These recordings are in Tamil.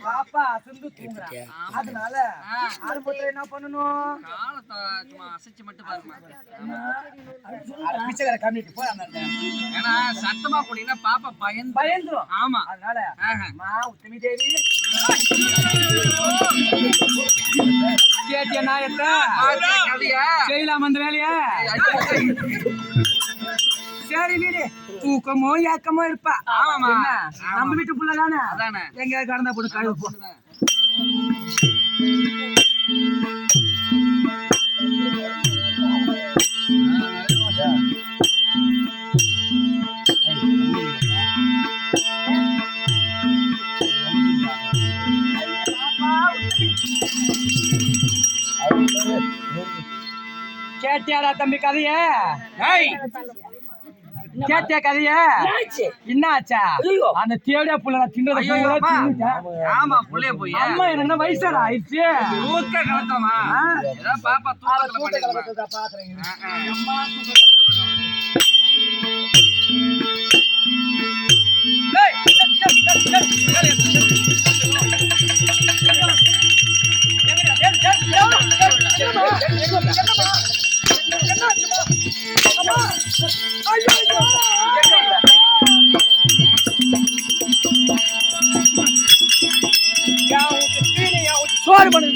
பாப்பா அசந்து தூங்குறேன். அதனால ஆரம்பத்துல என்ன பண்ணணும்? காலத்தை சும்மா அசைச்சு மட்டும் பாருமா. பிச்சைக்கார கம்மிட்டு போறாங்க. ஏன்னா சத்தமா போனீங்கன்னா பாப்பா பயந்துரும். ஆமா, அதனால அம்மா உத்தமி தேவி கேட்டியா நாயத்த செய்யலாம் அந்த வேலையா? சரி வீடு தூக்கமோ ஏக்கமோ இருப்பா. ஆமா, நம்ம வீட்டு புள்ள தானே, எங்க கடந்தா போட்டு கழுவு போ. கேட்டியாடா தம்பி கதைய? கேட்டியா கதைய? என்ன ஆச்சா? அந்த தேடியா புள்ள தின்றத. ஆமா, புள்ளைய போய் அம்மா என்ன வயசாடா ஆயிடுச்சு. தூக்க கலக்கமா பாப்பா தூக்கத்துல பாக்குறேன். சோறு பண்ணு.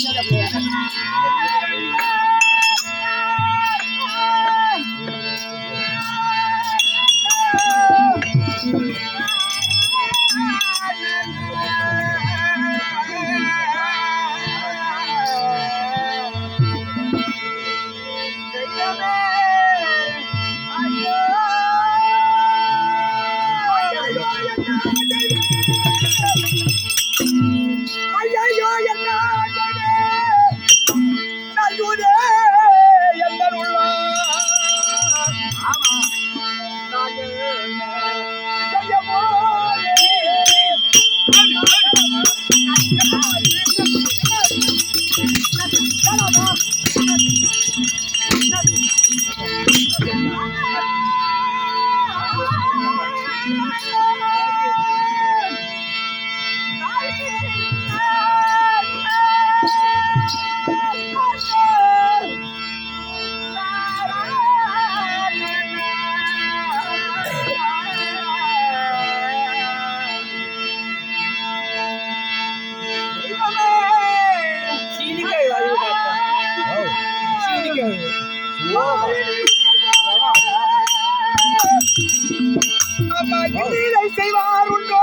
செய்வார் உண்டோ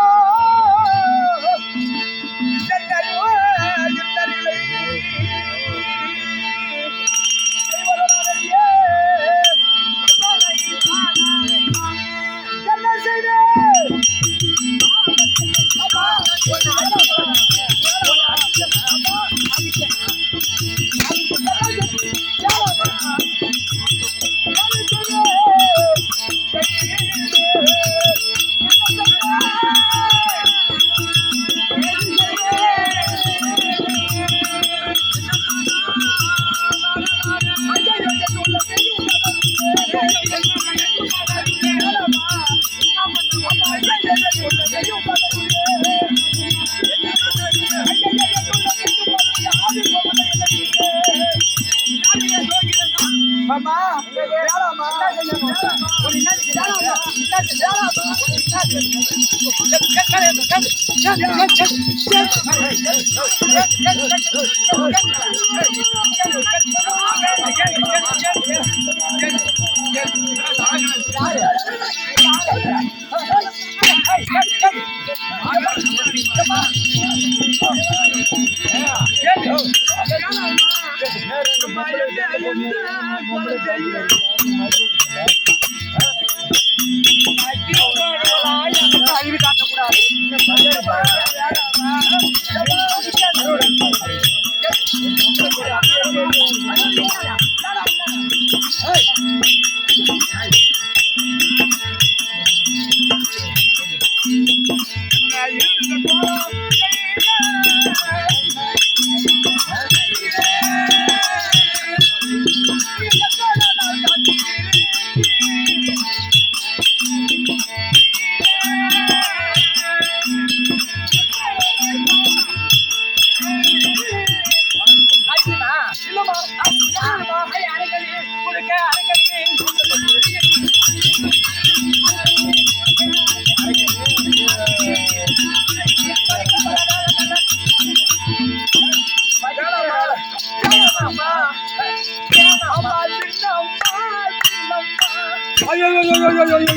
கல்வி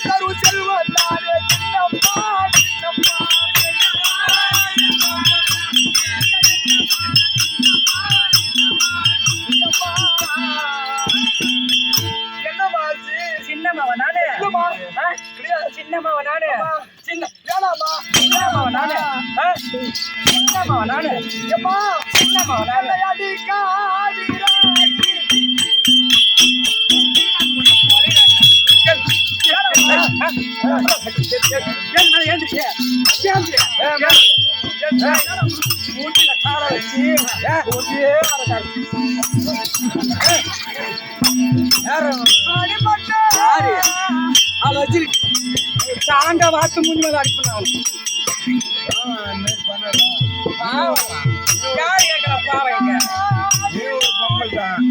தரும் செல்வம் தானே சின்னம்மா சின்னம்மா சின்னம்மாவ நானு சின்னம்மாவ நானு சின்னம்மாவ நானு சின்னம்மாவ நானு சின்னம்மாவ நானு மூட்டில கால வச்சு சாண்ட வாத்து மூஞ்சி மேல அடிப்பேன் யார் கேட்கிற பாவைங்க நீ ஒரு பொம்பல் தான்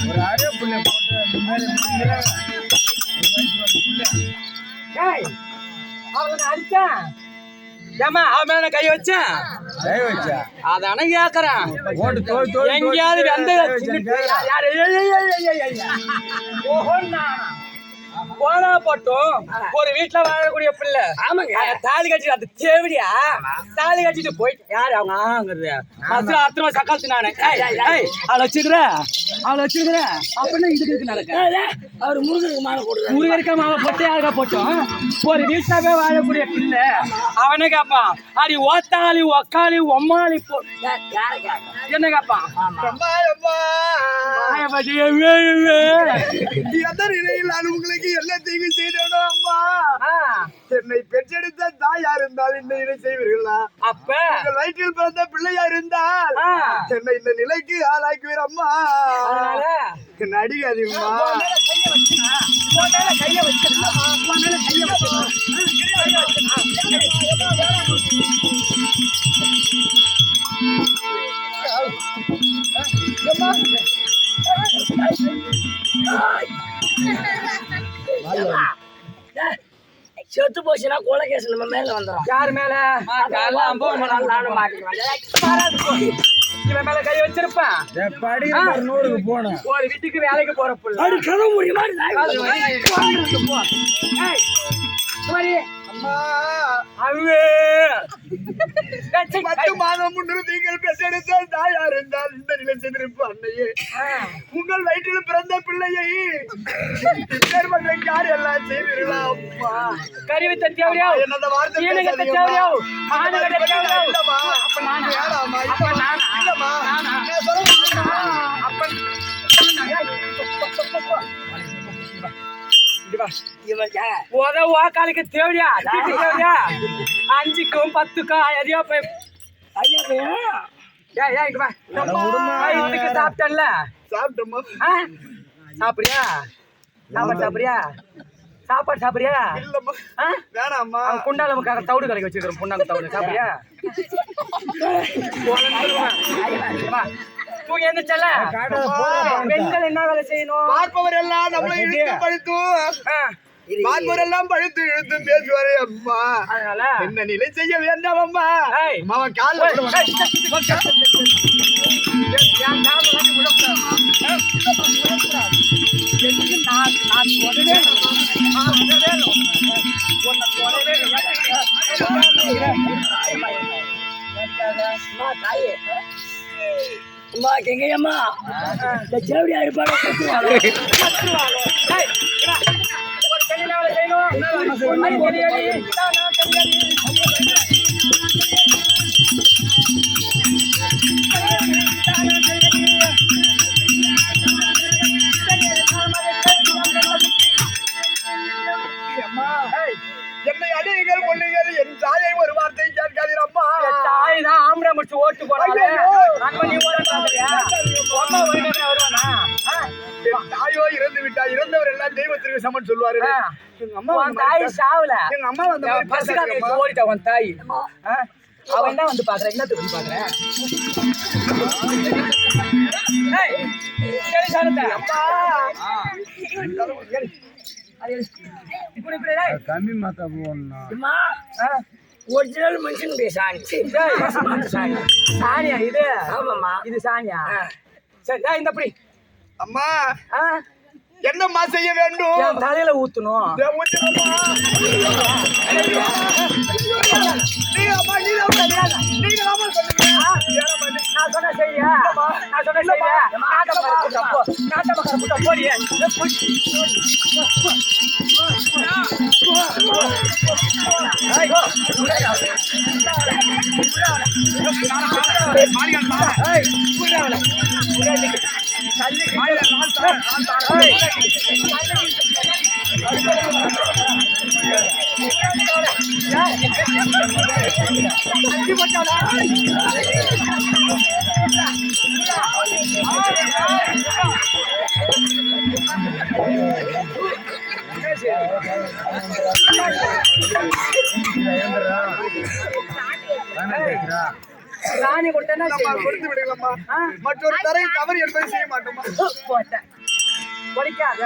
ஒரு அரை புள்ள போட்டு அந்த மாதிரி அவனை அடிச்சான் ஏமா அவன் மேல கை வச்சேன் அதான கேக்குறேன் எங்கேயாவது போனா போட்டும் ஒரு வீட்டுல வாழக்கூடிய பிள்ளை தாலி கட்டி அது தேவடியா தாலி கட்டிட்டு போயிட்டு யாரு அவங்க அத்தனை சக்காத்து நானு அவளை வச்சுக்கிற அப்படின்னு இதுக்கு நடக்க அவர் முருகருக்கு மாலை போட்டு யாருக்கா போட்டோம் ஒரு வீட்டாவே வாழக்கூடிய பிள்ளை அவனே கேப்பான் அடி ஓத்தாளி ஒக்காளி ஒம்மாளி என்ன கேப்பான் உங்களுக்கு என்ன தீங்கு செய்தோ அம்மா என்னை பெற்றெடுத்த தாயா இருந்தால் இந்த இதை செய்வீர்களா அப்ப உங்கள் வயிற்றில் பிறந்த பிள்ளையா இருந்தால் என்னை இந்த நிலைக்கு ஆளாக்குவீர் அம்மா என்ன அடிக்காதீங்கம்மா கைய வச்சு செத்து போச்சுன்னா கொலை கேஸ் நம்ம மேல வந்துடும் யாரு மேல இவன் மேல கை வச்சிருப்பேன் போனோம் ஒரு வீட்டுக்கு வேலைக்கு போற புள்ள முடியுமா உங்கள் வயிற்றில் பிறந்த பிள்ளையை யார் எல்லாம் செய்வீர்களா கருவி தட்டியாவோ என்னோட வார்த்தை வாக்காளுக்கு தேவையா தேவையா 5க்கும் 10க்கும் எதையோ போய் சாப்பிட்டல சாப்பிடுறியா சாப்பாடு சாப்பிடுறியா வேணாம்மா குண்டால தவிடு கலைக்கு வச்சிருக்கிறோம் புண்ணாங்க தவிடு சாப்பிடுறியா தூங்கி எந்திரிச்சல பெண்கள் என்ன வேலை செய்யணும் பார்ப்பவர் எல்லாம் நம்மளை இழுத்து பழுத்து இழுத்து பேசுவாரே அம்மா அதனால என்ன நிலை செய்ய வேண்டாம் அம்மா அவன் கால அம்மா கெங்கையம்மா இந்த சேவடியா இருப்பாங்க என்னை அடியுங்கள் கொள்ளுங்கள் என் தாயை ஒரு வார்த்தை கேட்காதீர் அம்மா தாய் தான் ஆம்பளை முடிச்சு ஓட்டு போறாங்க தாயோ இறந்து விட்டா இறந்தவர் எல்லாம் தெய்வத்திற்கு சமன் சொல்லுவாரு எங்க அம்மா தாய் சாவல எங்க அம்மா வந்து ஓடிட்டா உன் தாய் அவன் என்ன வந்து பாக்குற என்ன தூக்கி பாக்குறேன் கம்மி மாத்தா போடணும். ஒரிஜினல் மனுஷனுடைய சாணி. சாணியா இது? ஆமாம்மா. இது சாணியா? சரி இந்த அப்படி அம்மா என்னம்மா செய்ய வேண்டும்? என் தலையில ஊத்தணும். நான் சொன்ன செய்யா? நான் சொன்ன செய்யா? நாட்டை போடியே. ராணி கொடுத்தா கொடுத்து விடுங்களம்மா. மற்றொரு தரை தவறு என்பதை செய்ய மாட்டோமா? குடிக்காத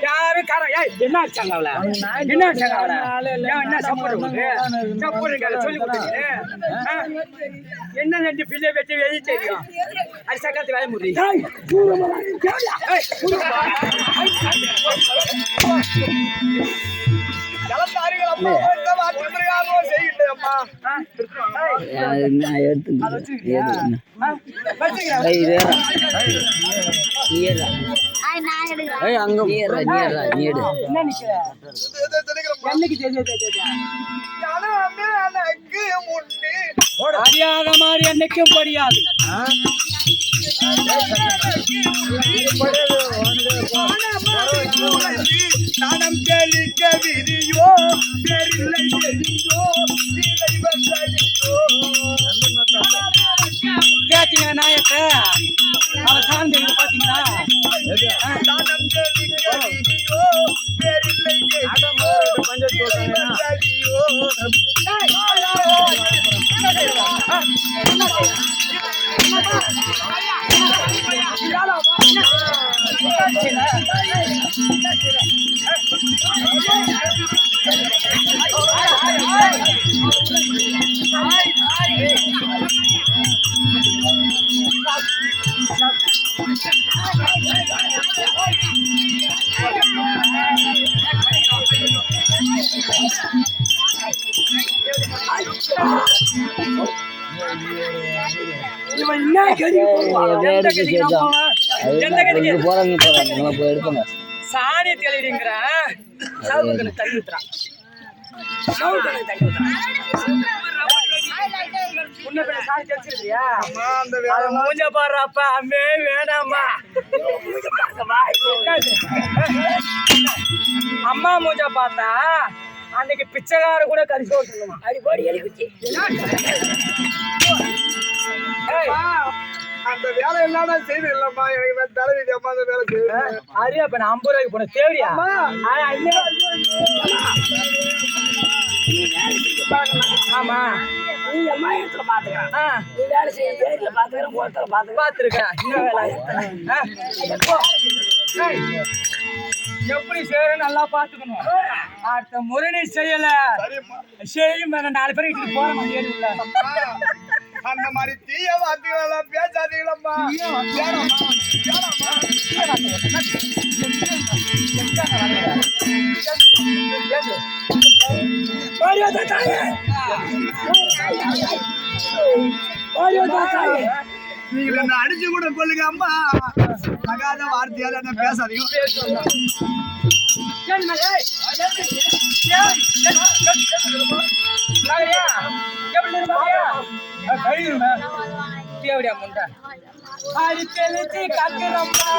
யாரு என்ன ஆச்சாங்க அவளை? என்ன ஆச்சாங்க அவளை? என்ன சாப்பிடுறது சொல்லி கொடுத்தீங்க? என்ன ரெண்டு பிள்ளை வச்சு வெளியே தெரியும்? அது சக்கரத்து வேலை முடியும். அறியாத மாதிரி என்னைக்கும் படியாது. நாணம் தெளிக்க விரியோ பேரில்லை தெரிஞ்சோ கேட்டீங்களா நாயத்தை? அவன் சார்ந்து பாத்தீங்களா? நாணம் தெளிக்க விரியோ பேரில்லை சாணி தெளிடுங்கிற தள்ளி ஊத்துறான். சாணி தெளிச்சிருக்கியா? மூஞ்ச பாடுறப்ப அம்மே வேணாமா? அம்மா மூஞ்ச பார்த்தா அன்னைக்கு பிச்சைக்கார கூட கரிசு ஓட்டுமா? அடிப்படி எழுதி அந்த வேலை என்னடா செய்து இல்லம்மா. எனக்கு தலைவிதி அம்மா அந்த வேலை செய்யுது. அரியா இப்ப நான் 50 ரூபாய்க்கு போன தேவையா? ஆமா நீ அம்மா இடத்துல பாத்துக்கிறேன். நீ வேலை செய்ய பேர்ல பாத்துக்கிறேன், ஓரத்துல பாத்துருக்கேன். எப்படி செய்யணும் நல்லா பாத்துக்கணும். அடுத்த முறை நீ செய்யல செய்யும் 4 பேர் வீட்டுக்கு போற மாதிரி உள்ள அந்த மாதிரி தீய வார்த்தைகள் பேசாதீங்களம்மா. நீங்க என்ன அடிச்சு கூட கொள்ளுங்க அம்மா. தகாத வார்த்தையால என்ன பேசாதீங்க. தேவடியா முண்டா அடி தெளிச்சு காக்கிறம்மா.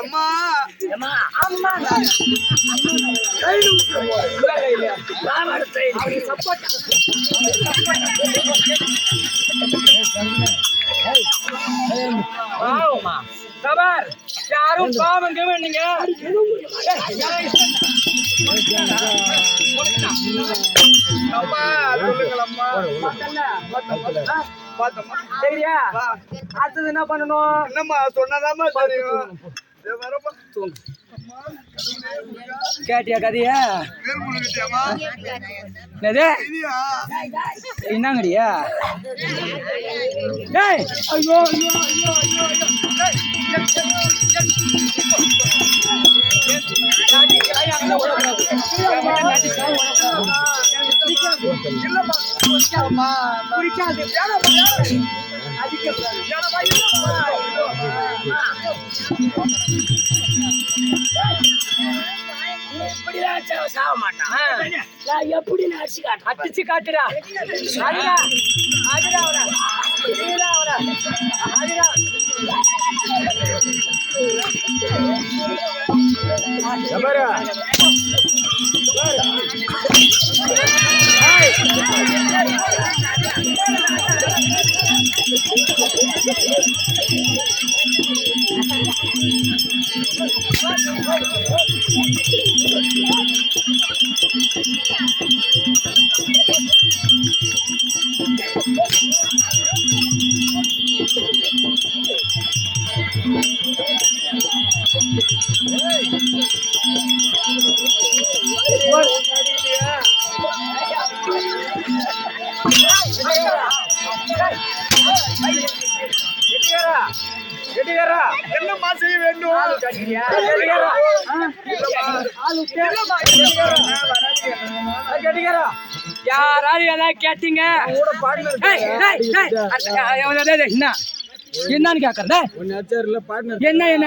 அம்மா ஏம்மா, அம்மா நான். கையில விட்டுற போது. பாவாடை தையல். பாவமா சபார் யாரும் பாவம் நீங்க அம்மா சொல்லுங்கள் அம்மா பார்த்தம்மா சரியா அடுத்தது என்ன பண்ணணும் என்னம்மா சொன்னதாம்மா தெரியும் வரப்பா கேட்டியா கதையா வேல் முழுகிட்டியாம்மா என்னது இதுயா என்னங்கடியா டேய் ஐயோ ஐயோ ஐயோ ஐயோ இல்லம்மா பிடிக்காது இப்படிதான் சாக மாட்டான். நான் எப்படி அடிச்சு காட்டுறேன்? அடிச்சு காட்டுடா அதுடா அதுடா அவன நீடா அவன அதுடா சபரா என்னம்மா செய்ய வேண்டும் யாராவது ஏதாவது கேட்டீங்க என்ன என்னன்னு கேக்குறத என்ன என்ன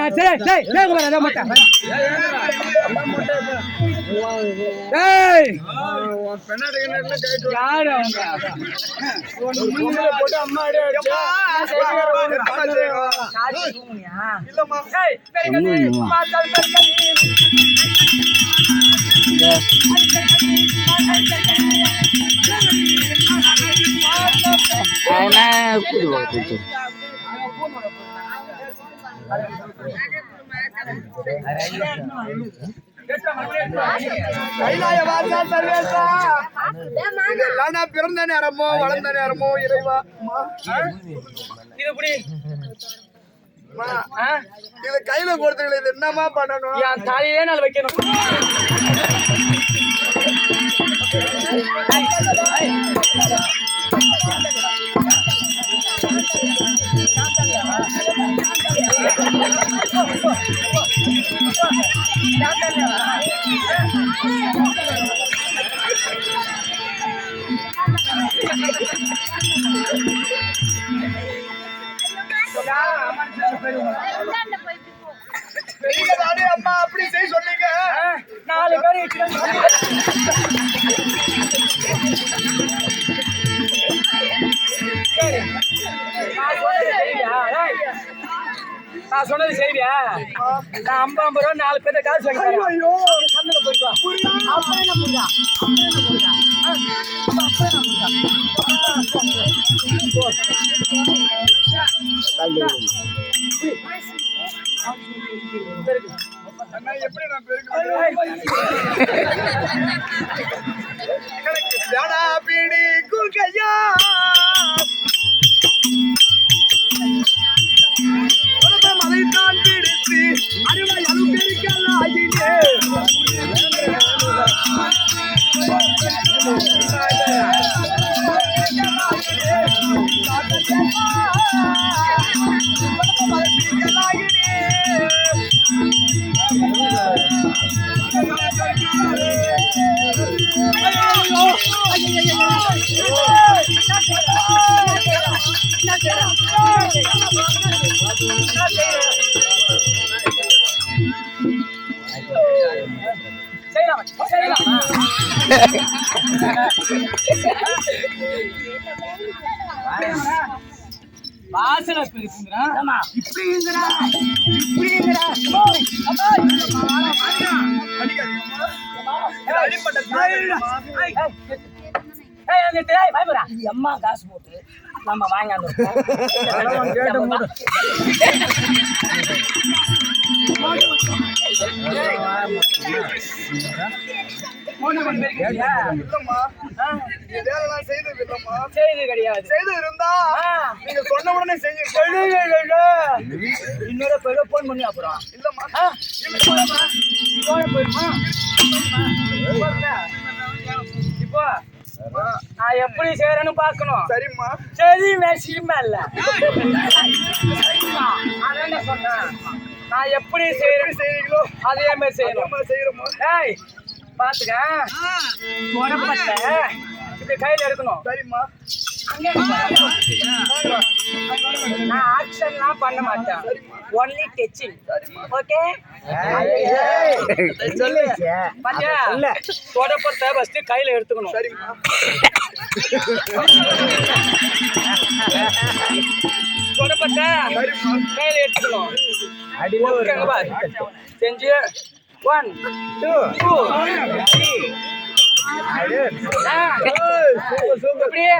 யாரு போட்டு அம்மா கைலாய வாசா சர்வேசா இதெல்லாம் நான் பிறந்த நேரமோ வளர்ந்த நேரமோ இறைவா இது எப்படி இது கையில கொடுத்தீங்களே இது என்னமா பண்ணணும் என் தாலியே நான் வைக்கணும் நீங்க தானே அம்மா அப்படி செய்ய சொன்னீங்க 4 பேர் நான் சொன்னது சரியா நான் 50 ரூபா 4 பேர்த்த காசு வாங்கிக்கிறேன் ஐயோ சந்தையில போயிட்டு வா அப்ப என்ன புரியா அண்ணா எப்படி நான் பெருக்கிறேன் வேடா பீடி குல்கையா மலைத்தான் பிடித்து அருமை அலுப்பெருக்கலாகினே வாசல பெருக்குங்கடா. ஆமா. இப்படிங்கடா. இப்படிங்கடா. அடிக்காதீங்கம்மா. இது அடிப்பட்ட காயம்மா. ஏய் அங்க டேய் பயப்படா. இது அம்மா காசு போட்டு நம்ம வாங்காந்து இல்லம்மா. இது வேலைலாம் செய்தது இல்லம்மா. செய்தி கிடையாது. செய்து இருந்தா நீங்க சொன்ன உடனே செஞ்சு இன்னொரு பேர போன் பண்ணி அப்புறம் இல்லம்மா. இப்போ நான் எப்படி செய்யறேன்னு பாக்கணும். சரிம்மா. சரி மேசியமா இல்ல அதான் சொன்னேன். நான் எப்படி செய்யறீங்களோ அதே மாதிரி செய்யணும். செய்யறோமா? ஏய் பாத்துக்க தொடப்பட்ட இப்படி கையில எடுக்கணும். சரிம்மா. நான் ஆக்ஷன்லாம் பண்ண மாட்டேன். Only touching. ஓகே பாத்தியா தொடப்பத்தை ஃபர்ஸ்ட் கையில எடுத்துக்கணும். சரிம்மா. தொடப்பத்தை கையில எடுத்துக்கணும். ஓகேங்க பாரு. செஞ்சு 1 2 3 அப்படியே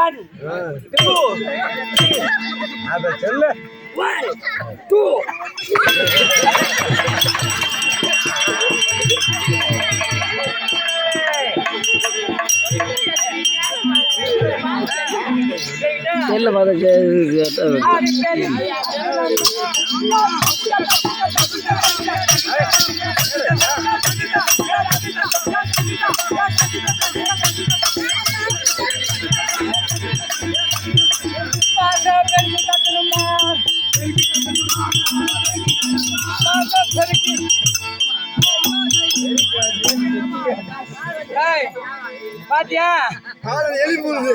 1 2 1 2 செல்ல பாத்தியா காலம் எலி போகுது.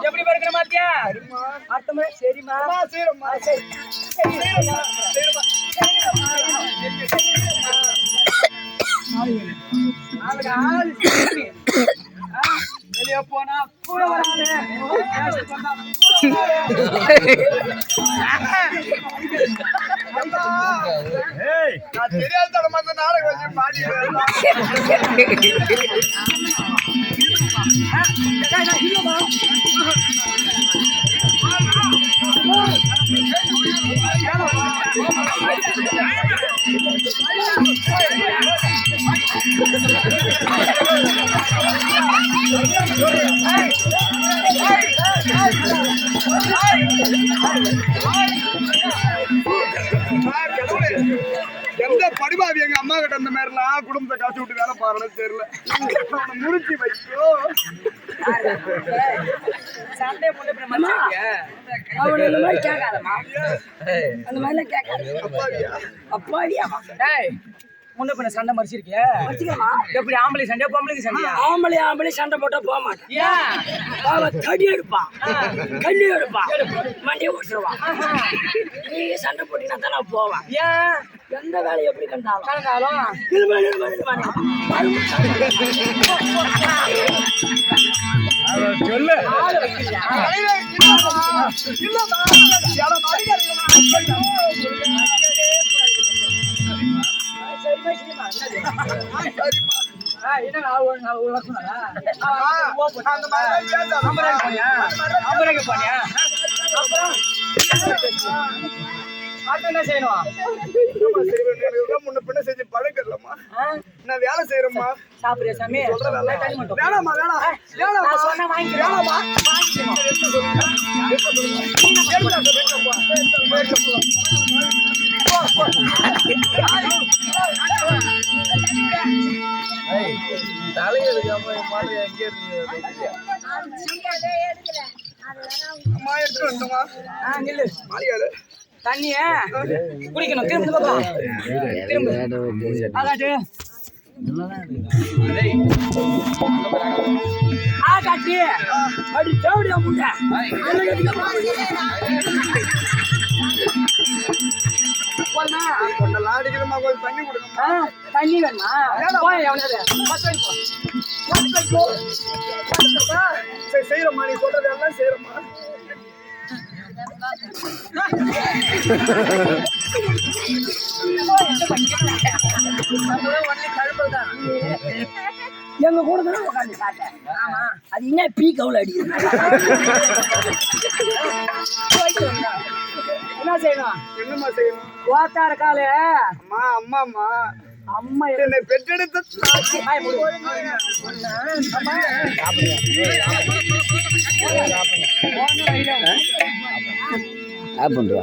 எப்படி பறக்கிற மாத்தியா அர்த்தமே சரிமா செய்யறோம்மா. வெளியே போனா கூட வராது. நான் தெரியாத தடமா இந்த நாடகம் வச்சு மாட்டிக்கிறேன். எந்த படுபாவி எங்க அம்மா கிட்ட அந்த மாதிரிலாம் குடும்பத்தை காசு விட்டு வேலை பாருன்னு தெரியல. முடிச்சு வைக்கோ. சண்டே முன்னே அவன் அந்த மாதிரி கேட்காதம்மா. அந்த மாதிரிலாம் கேட்காது. அப்பாவியா? அப்பாவியாமா? ஏய் முன்ன பின்ன சண்டை மறிச்சிருக்கிய வச்சுக்கமா. எப்படி ஆம்பளை சண்டையா பொம்பளைக்கு சண்டையா? ஆம்பளை சண்டை போட்டா போக மாட்டான். ஏன் அவன் தடி எடுப்பான், கல்லி எடுப்பான், மண்டியை ஓட்டுருவான். நீங்க சண்டை போட்டீங்கன்னா தான் நான் போவேன். ஏன் எந்த வேலையை எப்படி கண்டாலும் கலந்தாலும் சொல்லு. என்ன செய்யணும்? முன்ன பின்ன செஞ்சு பழக்கலம்மா. நான் வேலை செய்யறேம்மா. சாப்பிடுற சாமி வேணாமா வேணாம் வேணாமா சொன்ன வாங்கிக்கிறேன். அம்மா எடுத்து வந்துமா நில்லு மாளிகால தண்ணிய குடிக்கணும். திரும்ப பக்கம் திரும்ப அதாட்டு காட்டி அடி தேவடியா முண்டை கொண்டெல்லாம் அடிக்கிறமா கொஞ்சம் தண்ணி கொடுங்க. தண்ணி வேணுமா போய் எவனாவது சரி செய்யறம்மா, நீ சொல்றது எல்லாம் செய்யறம்மா. எங்க கூட தானே உட்காந்து காட்டேன் அது என்ன பீ கவுல அடிக்குது என்ன செய்யணும் என்னம்மா செய்யணும்? ஓத்தார காலு அம்மா அம்மாம்மா அம்மா என்னை பெற்றெடுத்த தாய். சாப்பிடுங்க